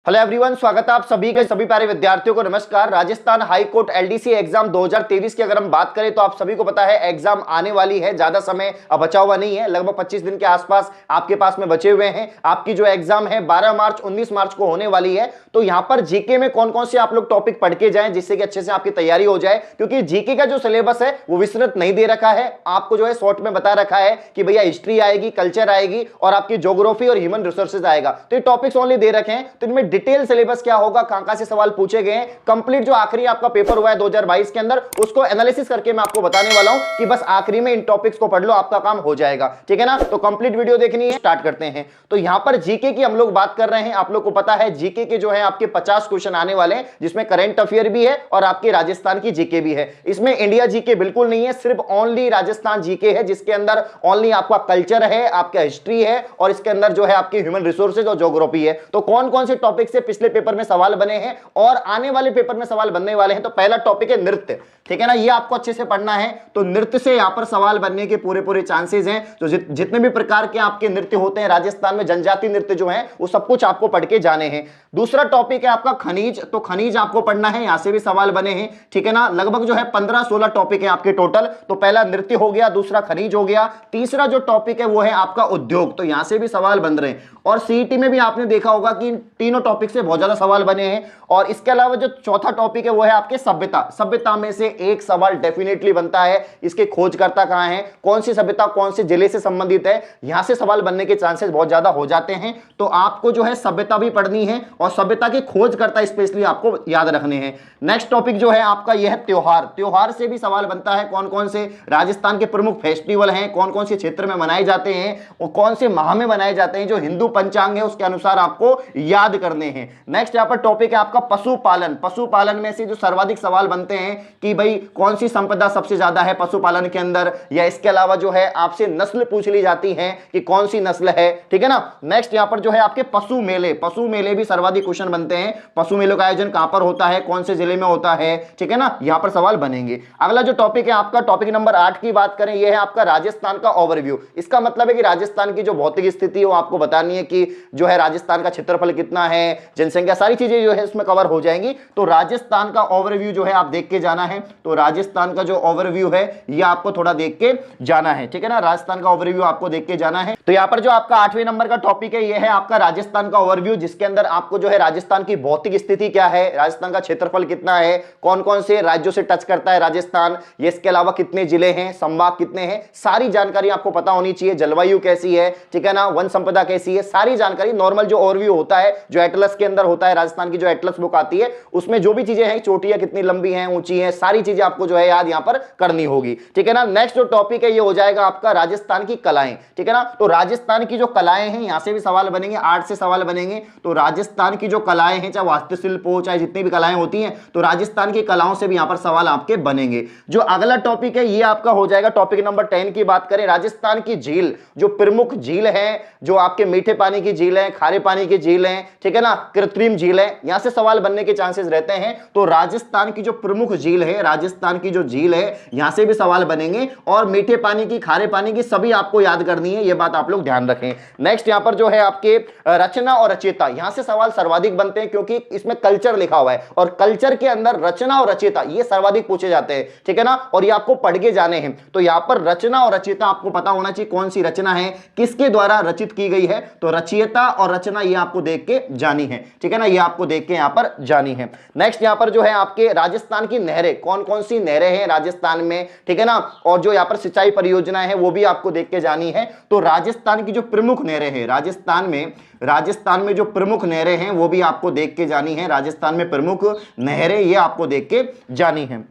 Hello everyone, स्वागत है आप सभी के सभी प्यारे विद्यार्थियों को। नमस्कार। Rajasthan high court LDC exam 2023 की अगर हम बात करें तो आप सभी को पता है एग्जाम आने वाली है, ज्यादा समय अब बचा हुआ नहीं है, लगभग 25 दिन के आसपास आपके पास में बचे हुए हैं। आपकी जो एग्जाम है 12 मार्च 19 मार्च को होने वाली है। तो यहां पर जीके में कौन कौन से आप लोग टॉपिक पढ़ के जाएं जिससे कि अच्छे से आपकी तैयारी हो जाए, क्योंकि जीके का जो सिलेबस है वो विस्तृत नहीं दे रखा है, आपको जो है शॉर्ट में बता रखा है कि भैया हिस्ट्री आएगी, कल्चर आएगी और आपकी ज्योग्राफी और ह्यूमन रिसोर्सेज आएगा। तो ये टॉपिक्स ओनली दे रखे हैं, तो इनमें डिटेल सिलेबस क्या होगा, कहां से सवाल पूछे गए हैं, कंप्लीट जो आखिरी आपका पेपर हुआ है 2022 के अंदर उसको एनालिसिस करके मैं आपको बताने वाला हूं कि बस आखिरी में इन टॉपिक्स को पढ़ लो, आपका काम हो जाएगा। ठीक है ना। तो कंप्लीट वीडियो देखनी है, स्टार्ट करते हैं। तो यहां पर जीके की हम लोग बात कर रहे हैं। आप लोग को पता है जीके के जो है आपके 50 क्वेश्चन आने वाले हैं, जिसमें करंट अफेयर भी है और आपके राजस्थान की जीके भी है। इसमें इंडिया जीके बिल्कुल नहीं है, सिर्फ ओनली राजस्थान जीके है, जिसके अंदर ओनली आपका कल्चर है, आपका हिस्ट्री है और इसके अंदर जो है आपकी ह्यूमन रिसोर्सेज और ज्योग्राफी है। तो कौन कौन से टॉपिक से पिछले पेपर में सवाल बने हैं और आने वाले पेपर में सवाल बनने वाले हैं। तो पहला टॉपिक है नृत्य। ठीक है ना, ये आपको अच्छे से पढ़ना है। तो नृत्य से यहां पर सवाल बनने के पूरे चांसेस हैं। तो जितने भी प्रकार के आपके नृत्य होते हैं राजस्थान में, जनजातीय नृत्य जो है वो सब कुछ आपको पढ़ के जाने हैं। दूसरा टॉपिक है आपका खनिज। तो खनिज आपको पढ़ना है, यहां से भी सवाल बने हैं। ठीक है ना, लगभग जो है 15-16 टॉपिक है आपके टोटल। तो पहला नृत्य हो गया, दूसरा खनिज हो गया, तीसरा जो टॉपिक है वो है आपका उद्योग। तो यहां से भी सवाल बन रहे हैं और सीईटी में भी आपने देखा होगा कि इन तीनों टॉपिक से बहुत ज्यादा सवाल बने हैं। और इसके अलावा जो चौथा टॉपिक है वो है आपके सभ्यता। सभ्यता में से एक सवाल डेफिनेटली बनता है, इसके खोजकर्ता कहां है, कौन सी सभ्यता कौन से जिले से संबंधित है, यहां से सवाल बनने के चांसेस बहुत ज्यादा हो जाते हैं। तो आपको जो है सभ्यता भी पढ़नी है और सभ्यता के खोजकर्ता स्पेशली आपको याद रखने हैं। नेक्स्ट टॉपिक जो है आपका यह है त्योहार। त्योहार से भी सवाल बनता है, कौन कौन से राजस्थान के प्रमुख फेस्टिवल हैं, कौन कौन से क्षेत्र में मनाए जाते हैं और कौन से माह में मनाए जाते हैं, जो हिंदू पंचांग है उसके अनुसार आपको याद करने हैं। नेक्स्ट यहां पर टॉपिक है आपका पशुपालन। पशुपालन में से जो सर्वाधिक सवाल बनते हैं कि भाई कौन सी संपदा सबसे ज्यादा है पशुपालन के अंदर, या इसके अलावा जो है आपसे नस्ल पूछ ली जाती है कि कौन सी नस्ल है। ठीक है ना। नेक्स्ट यहां पर जो है आपके पशु मेले। पशु मेले भी सर्वाधिक क्वेश्चन बनते हैं। पशु मेलों का आयोजन कहां पर होता है, कौन से जिले में होता है। ठीक है ना, यहां पर सवाल बनेंगे। अगला जो टॉपिक है आपका टॉपिक नंबर 8 की बात करें, यह है आपका राजस्थान का ओवरव्यू। इसका मतलब है कि राजस्थान की जो भौतिक स्थिति है वो आपको बतानी है कि जो है राजस्थान का क्षेत्रफल कितना है, जनसंख्या, सारी चीजें जो है इसमें कवर हो जाएंगी। तो राजस्थान का ओवरव्यू जो है आप देख के जाना है। तो राजस्थान का जो ओवरव्यू है ये आपको थोड़ा देख के जाना है। ठीक है ना, राजस्थान का ओवरव्यू आपको देख के जाना है। तो यहां पर जो आपका 8वें नंबर का टॉपिक है ये है आपका राजस्थान का ओवरव्यू, जिसके अंदर आपको जो है राजस्थान की भौतिक स्थिति क्या है, राजस्थान का क्षेत्रफल कितना है, कौन कौन से राज्यों से टच करता है राजस्थान, ये इसके अलावा कितने जिले हैं, संभाग कितने हैं, सारी जानकारी आपको पता होनी चाहिए। जलवायु कैसी है, ठीक है ना, वन संपदा कैसी है, सारी जानकारी। नॉर्मल जो ओवरव्यू होता है जो एटलस के अंदर होता है, राजस्थान की जो एटलस बुक आती है उसमें जो भी चीजें हैं, चोटियां कितनी लंबी हैं, ऊंची हैं, सारी चीजें आपको जो है याद यहां पर करनी होगी। ठीक है ना। नेक्स्ट जो टॉपिक है ये हो जाएगा आपका राजस्थान की कलाएं। ठीक है ना। तो राजस्थान की जो कलाएं हैं यहां से भी सवाल बनेंगे, 8 से सवाल बनेंगे। तो राजस्थान की जो कलाएं हैं, चाहे वास्तुशिल्प हो, चाहे जितनी भी कलाएं होती हैं, तो राजस्थान की कलाओं से भी यहां पर सवाल आपके बनेंगे। जो अगला टॉपिक है ये आपका हो जाएगा टॉपिक नंबर 10 की बात करें, राजस्थान की झील। जो प्रमुख झील है, जो आपके मीठे पानी की झील है, खारे पानी की झील है, ठीक है ना, कृत्रिम झील है, यहां से सवाल बनने के चांसेस रहते हैं। तो राजस्थान की जो प्रमुख झील है, राजस्थान की जो झील है, यहां से भी सवाल बनेंगे। और मीठे पानी की, खारे पानी की सभी आपको याद करनी है, यह बात आप लोग ध्यान रखें। नेक्स्ट यहां पर जो है आपके रचना और रचयिता, यहां से सवाल सर्वाधिक बनते हैं क्योंकि इसमें कल्चर लिखा हुआ है और कल्चर के अंदर रचना और रचयिता ये सर्वाधिक पूछे जाते हैं। ठीक है ना, और ये आपको पढ़ के जाने हैं। तो यहां पर रचना और रचयिता आपको पता होना चाहिए, कौन सी रचना है, किसके द्वारा रचित की गई है। तो रचयिता और रचना ये आपको देख के जानी है। ठीक है ना, ये आपको देख के यहां पर जानी है। नेक्स्ट यहां पर जो है आपके राजस्थान की नहरें, कौन कौन सी नहरें हैं राजस्थान में, ठीक है ना, और जो यहां पर सिंचाई परियोजनाएं हैं वो भी आपको देख के जानी है। तो राजस्थान की जो प्रमुख नहरें हैं, राजस्थान में जो प्रमुख नहरें हैं वो भी आपको देख के जानी है। राजस्थान में प्रमुख नहरें ये आपको देख के जानी है।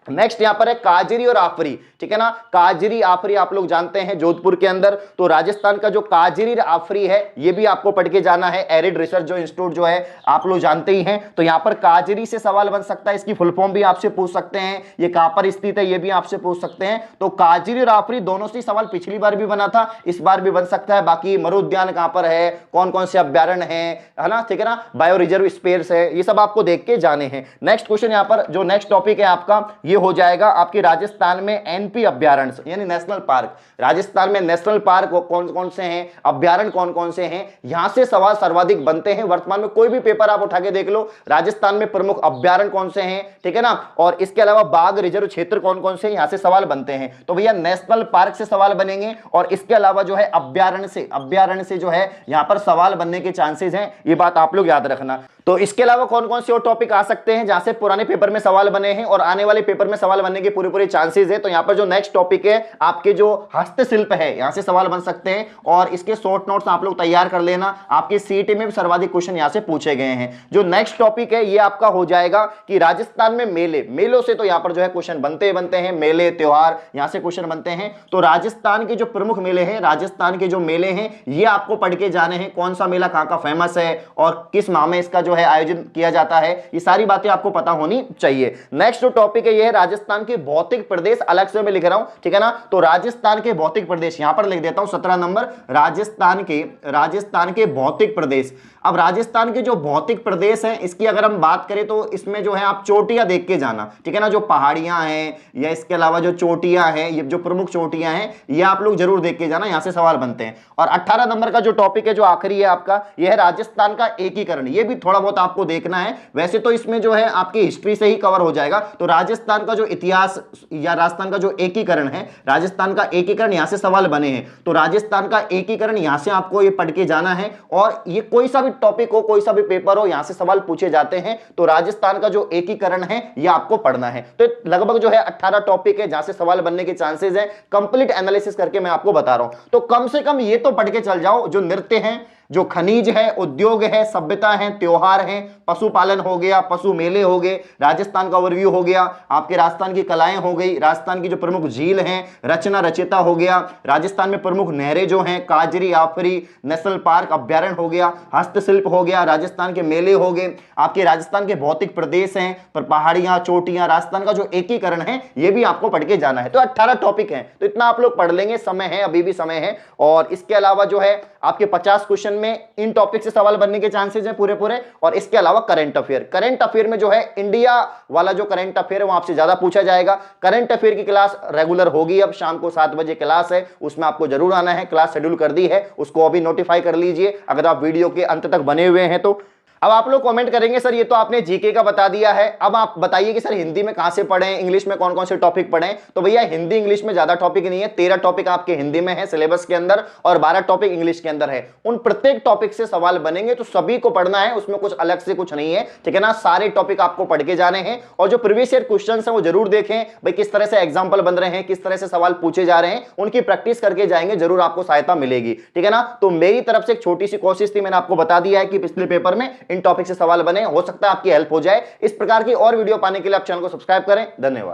नेक्स्ट यहां पर है काजरी और आफरी। ठीक है ना, काजरी आफरी आप लोग जानते हैं जोधपुर के अंदर। तो राजस्थान का जो काजरी आफरी है ये भी आपको पढ़ के जाना है। एरिड रिसर्च जो इंस्टीट्यूट जो है आप लोग जानते ही हैं। तो यहां पर काजरी से सवाल बन सकता है, इसकी फुल फॉर्म भी आपसे पूछ सकते हैं, ये कहां पर स्थित है ये भी आपसे पूछ सकते हैं। तो काजरी और आफरी दोनों से सवाल पिछली बार भी बना था, इस बार भी बन सकता है। बाकी मरु उद्यान कहां पर है, कौन कौन से अभ्यारण्य है ना, ठीक है ना, बायो रिजर्व स्पेस है, ये सब आपको देख के जाने हैं। नेक्स्ट क्वेश्चन यहां पर जो नेक्स्ट टॉपिक है आपका ये हो जाएगा आपके राजस्थान में एनपी अभ्यारण्य यानी नेशनल पार्क। राजस्थान में नेशनल पार्क कौन कौन से हैं, अभ्यारण्य कौन कौन से हैं, यहां से सवाल सर्वाधिक बनते हैं। वर्तमान में कोई भी पेपर आप उठा के देख लो, राजस्थान में प्रमुख अभ्यारण्य कौन से हैं, ठीक है ना, और इसके अलावा बाघ रिजर्व क्षेत्र कौन कौन से, यहां से सवाल बनते हैं। तो भैया नेशनल पार्क से सवाल बनेंगे और इसके अलावा जो है अभ्यारण्य से जो है यहां पर सवाल बनने के चांसेस हैं, ये बात आप लोग याद रखना। तो इसके अलावा कौन कौन से और टॉपिक आ सकते हैं जहां से पुराने पेपर में सवाल बने हैं और आने वाले पेपर में सवाल बनने के पूरे चांसेस है। तो यहां पर जो नेक्स्ट टॉपिक है आपके जो हस्तशिल्प है, यहां से सवाल बन सकते हैं और इसके शॉर्ट नोट्स आप लोग तैयार कर लेना, आपके सीईटी में भी सर्वाधिक क्वेश्चन यहां से पूछे गए हैं। जो नेक्स्ट टॉपिक है ये आपका हो जाएगा कि राजस्थान में मेलों से तो यहां पर जो है क्वेश्चन बनते हैं, मेले त्योहार यहां से क्वेश्चन बनते हैं। तो राजस्थान के जो प्रमुख मेले हैं, राजस्थान के जो मेले हैं ये आपको पढ़ के जाने हैं, कौन सा मेला कहां का फेमस है और किस माह में इसका जो है आयोजन किया जाता है, ये सारी बातें आपको पता होनी चाहिए। नेक्स्ट जो टॉपिक है ये है राजस्थान के भौतिक प्रदेश, अलग से मैं लिख रहा हूं, ठीक है ना। तो राजस्थान के भौतिक प्रदेश यहां पर लिख देता हूं 17 नंबर, राजस्थान के भौतिक प्रदेश। अब राजस्थान के जो भौतिक प्रदेश हैं इसकी अगर हम बात करें तो इसमें जो है आप चोटियां देख के जाना, ठीक है ना, जो पहाड़ियां हैं या इसके अलावा जो चोटियां हैं, ये जो प्रमुख चोटियां हैं ये आप लोग जरूर देख के जाना, यहां से सवाल बनते हैं। और 18 नंबर का जो टॉपिक है जो आखिरी है आपका, यह है राजस्थान का एकीकरण। ये भी थोड़ा बहुत आपको देखना है, वैसे तो इसमें जो है आपकी हिस्ट्री से ही कवर हो जाएगा। तो राजस्थान का जो इतिहास या राजस्थान का जो एकीकरण है, राजस्थान का एकीकरण यहां से सवाल बने हैं। तो राजस्थान का एकीकरण यहां से आपको ये पढ़ के जाना है और ये कोई सा भी टॉपिक हो, कोई सा भी पेपर हो, यहां से सवाल पूछे जाते हैं। तो राजस्थान का जो एकीकरण है ये आपको पढ़ना है। तो लगभग जो है 18 टॉपिक है जहां से सवाल बनने के चांसेस है, कंप्लीट एनालिसिस करके मैं आपको बता रहा हूं। तो कम से कम ये तो पढ़ के चल जाओ, जो नृत्य है, जो खनिज है, उद्योग है, सभ्यता है, त्योहार है, पशुपालन हो गया, पशु मेले हो गए, राजस्थान का ओवरव्यू हो गया, आपके राजस्थान की कलाएं हो गई, राजस्थान की जो प्रमुख झील हैं, रचना रचिता हो गया, राजस्थान में प्रमुख नहरें जो हैं, काजरी आफरी नेशनल पार्क अभ्यारण्य हो गया, हस्तशिल्प हो गया, राजस्थान के मेले हो गए, आपके राजस्थान के भौतिक प्रदेश हैं, पर पहाड़ियां, चोटियां, राजस्थान का जो एकीकरण है ये भी आपको पढ़ के जाना है। तो 18 टॉपिक हैं, तो इतना आप लोग पढ़ लेंगे, समय है, अभी भी समय है। और इसके अलावा जो है आपके 50 क्वेश्चन में इन टॉपिक से सवाल बनने के चांसेस हैं पूरे। और इसके अलावा करंट अफेयर में जो है इंडिया वाला जो करंट अफेयर है वो आपसे ज्यादा पूछा जाएगा। करंट अफेयर की क्लास रेगुलर होगी, अब शाम को 7 बजे क्लास है, उसमें आपको जरूर आना है। क्लास शेड्यूल कर दी है, उसको अभी नोटिफाई कर लीजिए अगर आप वीडियो के अंत तक बने हुए हैं तो। अब आप लोग कमेंट करेंगे सर ये तो आपने जीके का बता दिया है, अब आप बताइए कि सर हिंदी में कहां से पढ़ें, इंग्लिश में कौन कौन से टॉपिक पढ़ें। तो भैया हिंदी इंग्लिश में ज्यादा टॉपिक नहीं है, 13 टॉपिक आपके हिंदी में है सिलेबस के अंदर और 12 टॉपिक इंग्लिश के अंदर है। उन प्रत्येक टॉपिक से सवाल बनेंगे, तो सभी को पढ़ना है, उसमें कुछ अलग से कुछ नहीं है, ठीक है ना। सारे टॉपिक आपको पढ़ के जाने हैं और जो प्रीवियस ईयर क्वेश्चन है वो जरूर देखें भाई, किस तरह से एग्जाम्पल बन रहे हैं, किस तरह से सवाल पूछे जा रहे हैं, उनकी प्रैक्टिस करके जाएंगे, जरूर आपको सहायता मिलेगी, ठीक है ना। तो मेरी तरफ से एक छोटी सी कोशिश थी, मैंने आपको बता दिया है कि पिछले पेपर में इन टॉपिक से सवाल हो सकता है आपकी हेल्प हो जाए। इस प्रकार की और वीडियो पाने के लिए आप चैनल को सब्सक्राइब करें। धन्यवाद।